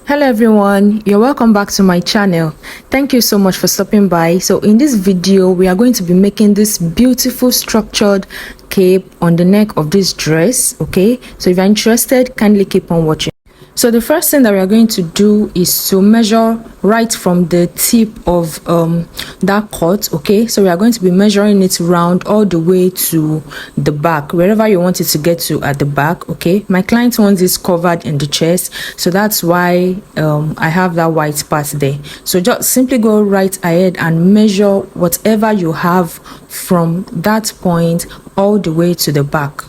Hello everyone, you're welcome back to my channel. Thank you so much for stopping by. So in this video we are going to be making this beautiful structured cape on the neck of this dress. Okay, so if you're interested, kindly keep on watching. So the first thing that we are going to do is to measure right from the tip of that cut. Okay, so we are going to be measuring it round all the way to the back, wherever you want it to get to at the back. Okay, my client wants this covered in the chest, so that's why I have that white part there. So just simply go right ahead and measure whatever you have from that point all the way to the back.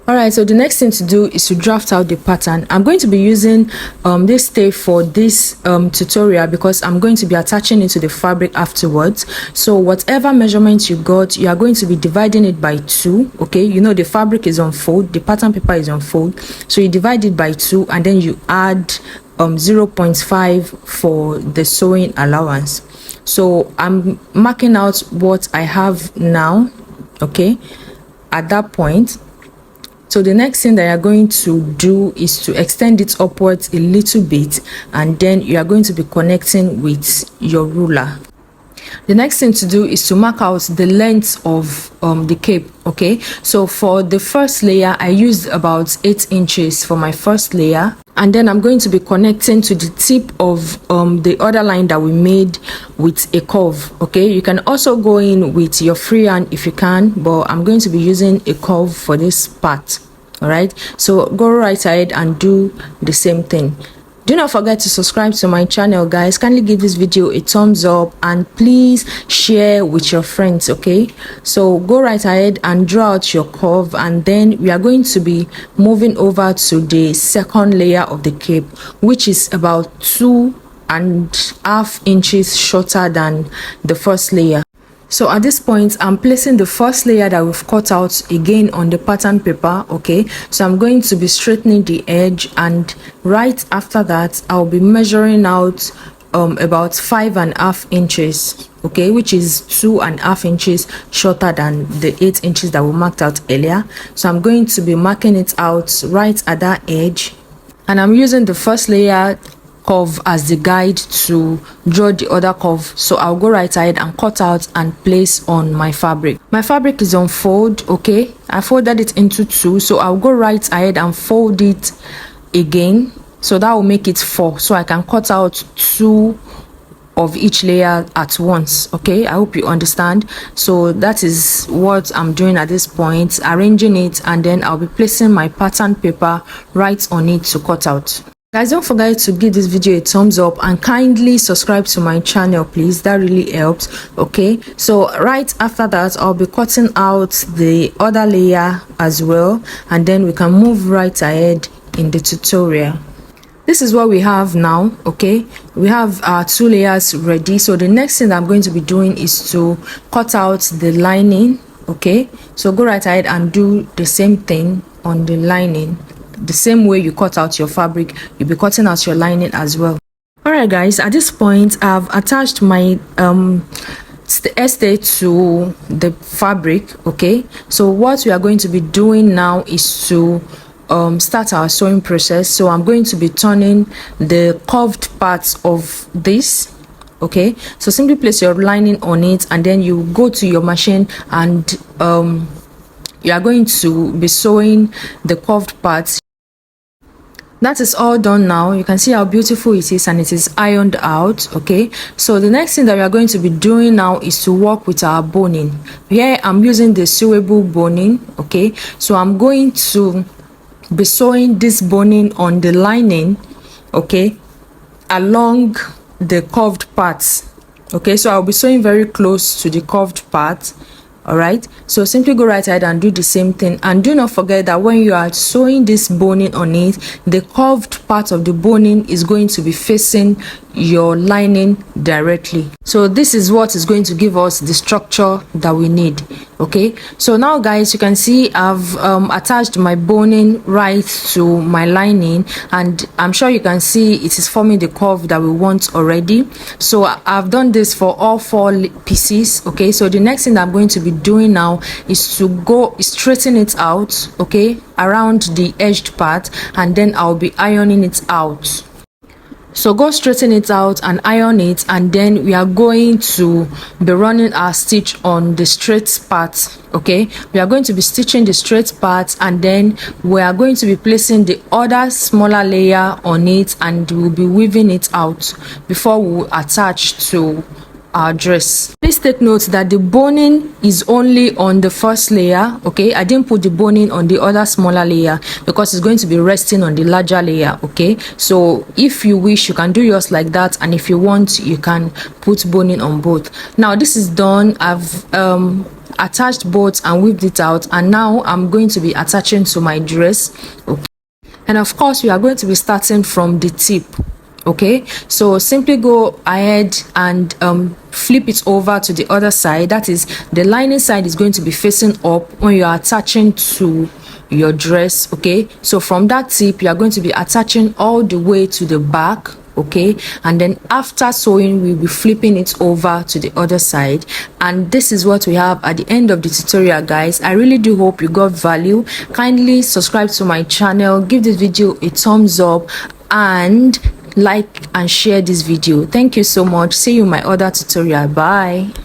Alright, so the next thing to do is to draft out the pattern. I'm going to be using this tape for this tutorial because I'm going to be attaching it to the fabric afterwards. So whatever measurement you got, you are going to be dividing it by 2. Okay, you know the fabric is on fold, the pattern paper is on fold, so you divide it by 2 and then you add 0.5 for the sewing allowance. So I'm marking out what I have now, okay, at that point. So the next thing that you're going to do is to extend it upwards a little bit, and then you are going to be connecting with your ruler. The next thing to do is to mark out the length of the cape. Okay, so for the first layer I used about 8 inches for my first layer, and then I'm going to be connecting to the tip of the other line that we made with a curve. Okay, you can also go in with your freehand if you can, but I'm going to be using a curve for this part. All right, so go right ahead and do the same thing. Do not forget to subscribe to my channel, guys. Kindly give this video a thumbs up and please share with your friends. Okay, so go right ahead and draw out your curve, and then we are going to be moving over to the second layer of the cape, which is about 2.5 inches shorter than the first layer. So at this point I'm placing the first layer that we've cut out again on the pattern paper. Okay, so I'm going to be straightening the edge, and right after that I'll be measuring out about 5.5 inches, okay, which is 2.5 inches shorter than the 8 inches that we marked out earlier. So I'm going to be marking it out right at that edge, and I'm using the first layer curve as the guide to draw the other curve. So I'll go right ahead and cut out and place on my fabric. My fabric is on fold. Okay, I folded it into 2, so I'll go right ahead and fold it again, so that will make it 4, so I can cut out 2 of each layer at once. Okay, I hope you understand. So that is what I'm doing at this point, arranging it, and then I'll be placing my pattern paper right on it to cut out. Guys, don't forget to give this video a thumbs up and kindly subscribe to my channel, please. That really helps. Okay, so right after that I'll be cutting out the other layer as well, and then we can move right ahead in the tutorial. This is what we have now. Okay, we have our 2 layers ready. So the next thing that I'm going to be doing is to cut out the lining. Okay, so go right ahead and do the same thing on the lining. The same way you cut out your fabric, you'll be cutting out your lining as well. All right guys, at this point I've attached my stay to the fabric. Okay, so what we are going to be doing now is to start our sewing process. So I'm going to be turning the curved parts of this. Okay, so simply place your lining on it, and then you go to your machine, and you are going to be sewing the curved parts. That is all done now. You can see how beautiful it is, and it is ironed out. Okay, so the next thing that we are going to be doing now is to work with our boning. Here I'm using the sewable boning. Okay, so I'm going to be sewing this boning on the lining, okay, along the curved parts. Okay, so I'll be sewing very close to the curved part. All right, so simply go right ahead and do the same thing, and do not forget that when you are sewing this boning on it, the curved part of the boning is going to be facing your lining directly. So this is what is going to give us the structure that we need. Okay, so now guys, you can see I've attached my boning right to my lining, and I'm sure you can see it is forming the curve that we want already. So I've done this for all 4 pieces. Okay, so the next thing that I'm going to be doing now is to go straighten it out, okay, around the edged part, and then I'll be ironing it out. So go straighten it out and iron it, and then we are going to be running our stitch on the straight part. Okay, we are going to be stitching the straight part, and then we are going to be placing the other smaller layer on it, and we'll be weaving it out before we attach to our dress. Please take note that the boning is only on the first layer. Okay, I didn't put the boning on the other smaller layer because it's going to be resting on the larger layer. Okay, so if you wish, you can do yours like that, and if you want, you can put boning on both. Now this is done. I've attached both and weaved it out, and now I'm going to be attaching to my dress. Okay, and of course we are going to be starting from the tip. Okay, so simply go ahead and flip it over to the other side. That is, the lining side is going to be facing up when you are attaching to your dress. Okay, so from that tip you are going to be attaching all the way to the back. Okay, and then after sewing we'll be flipping it over to the other side, and this is what we have at the end of the tutorial, guys. I really do hope you got value. Kindly subscribe to my channel, give this video a thumbs up, and like and share this video. Thank you so much. See you in my other tutorial. Bye.